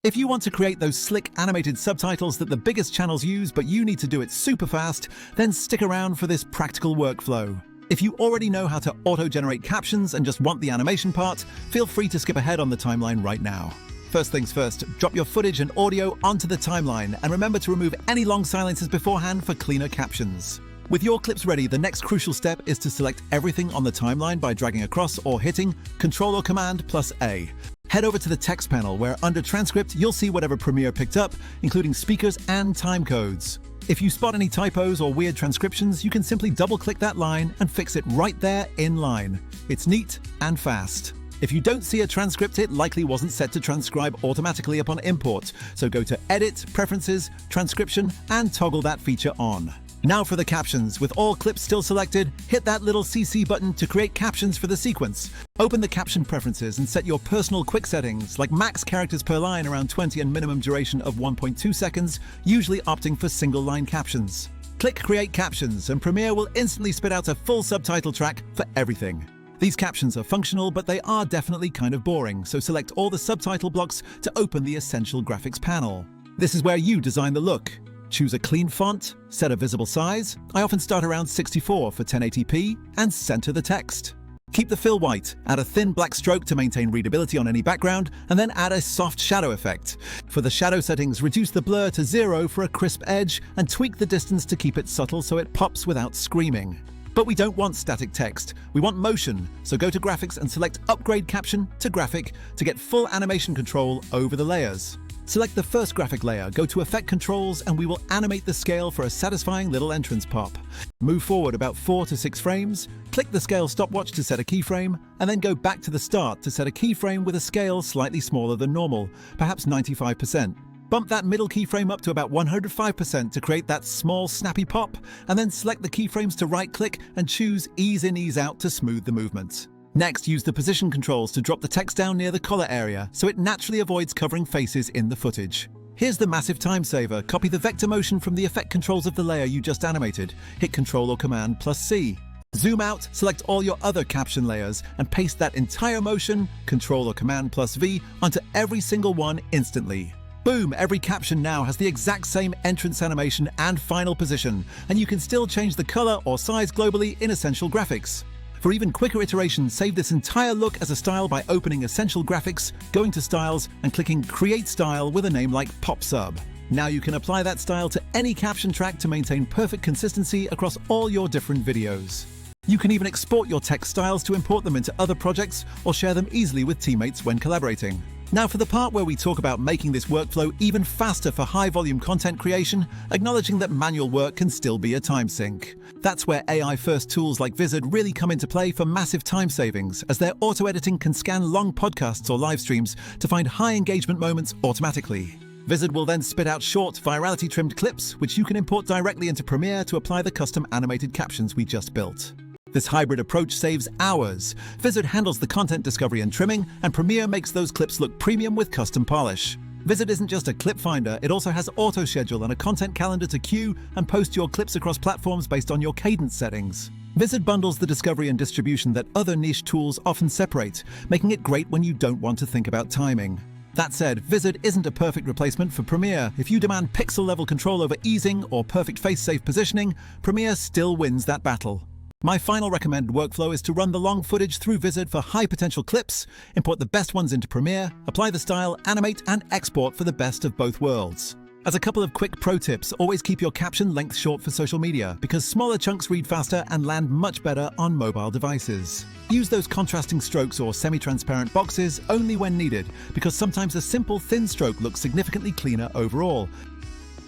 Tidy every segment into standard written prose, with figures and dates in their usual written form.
If you want to create those slick animated subtitles that the biggest channels use but you need to do it super fast, then stick around for this practical workflow. If you already know how to auto-generate captions and just want the animation part, feel free to skip ahead on the timeline right now. First things first, drop your footage and audio onto the timeline and remember to remove any long silences beforehand for cleaner captions. With your clips ready, the next crucial step is to select everything on the timeline by dragging across or hitting Ctrl or Command plus A. Head over to the text panel where under transcript you'll see whatever Premiere picked up, including speakers and time codes. If you spot any typos or weird transcriptions, you can simply double-click that line and fix it right there in line. It's neat and fast. If you don't see a transcript, it likely wasn't set to transcribe automatically upon import, so go to Edit, Preferences, Transcription, and toggle that feature on. Now for the captions. With all clips still selected, hit that little CC button to create captions for the sequence. Open the caption preferences and set your personal quick settings, like max characters per line around 20 and minimum duration of 1.2 seconds, usually opting for single line captions. Click Create Captions and Premiere will instantly spit out a full subtitle track for everything. These captions are functional, but they are definitely kind of boring, so select all the subtitle blocks to open the Essential Graphics panel. This is where you design the look. Choose a clean font, set a visible size, I often start around 64 for 1080p, and center the text. Keep the fill white, add a thin black stroke to maintain readability on any background, and then add a soft shadow effect. For the shadow settings, reduce the blur to 0 for a crisp edge, and tweak the distance to keep it subtle so it pops without screaming. But we don't want static text, we want motion, so go to Graphics and select Upgrade Caption to Graphic to get full animation control over the layers. Select the first graphic layer, go to Effect Controls, and we will animate the scale for a satisfying little entrance pop. Move forward about 4 to 6 frames, click the scale stopwatch to set a keyframe, and then go back to the start to set a keyframe with a scale slightly smaller than normal, perhaps 95%. Bump that middle keyframe up to about 105% to create that small snappy pop, and then select the keyframes to right-click and choose Ease In, Ease Out to smooth the movement. Next, use the position controls to drop the text down near the collar area so it naturally avoids covering faces in the footage. Here's the massive time saver. Copy the vector motion from the effect controls of the layer you just animated. Hit Ctrl or Command plus C. Zoom out, select all your other caption layers, and paste that entire motion, Ctrl or Command plus V, onto every single one instantly. Boom! Every caption now has the exact same entrance animation and final position, and you can still change the color or size globally in Essential Graphics. For even quicker iterations, save this entire look as a style by opening Essential Graphics, going to Styles, and clicking Create Style with a name like Pop Sub. Now you can apply that style to any caption track to maintain perfect consistency across all your different videos. You can even export your text styles to import them into other projects or share them easily with teammates when collaborating. Now for the part where we talk about making this workflow even faster for high-volume content creation, acknowledging that manual work can still be a time sink. That's where AI-first tools like Vizard really come into play for massive time savings, as their auto-editing can scan long podcasts or live streams to find high-engagement moments automatically. Vizard will then spit out short, virality-trimmed clips, which you can import directly into Premiere to apply the custom animated captions we just built. This hybrid approach saves hours. Vizard handles the content discovery and trimming, and Premiere makes those clips look premium with custom polish. Vizard isn't just a clip finder, it also has auto schedule and a content calendar to queue and post your clips across platforms based on your cadence settings. Vizard bundles the discovery and distribution that other niche tools often separate, making it great when you don't want to think about timing. That said, Vizard isn't a perfect replacement for Premiere. If you demand pixel-level control over easing or perfect face-safe positioning, Premiere still wins that battle. My final recommended workflow is to run the long footage through Vizard for high-potential clips, import the best ones into Premiere, apply the style, animate, and export for the best of both worlds. As a couple of quick pro tips, always keep your caption length short for social media, because smaller chunks read faster and land much better on mobile devices. Use those contrasting strokes or semi-transparent boxes only when needed, because sometimes a simple thin stroke looks significantly cleaner overall.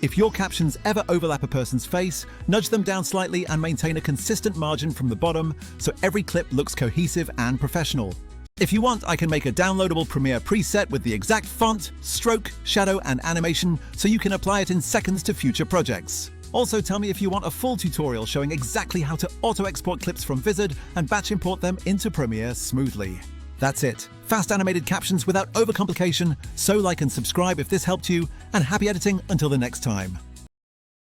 If your captions ever overlap a person's face, nudge them down slightly and maintain a consistent margin from the bottom so every clip looks cohesive and professional. If you want, I can make a downloadable Premiere preset with the exact font, stroke, shadow, and animation so you can apply it in seconds to future projects. Also, tell me if you want a full tutorial showing exactly how to auto-export clips from Vizard and batch import them into Premiere smoothly. That's it. Fast animated captions without overcomplication. So like and subscribe if this helped you, and happy editing until the next time.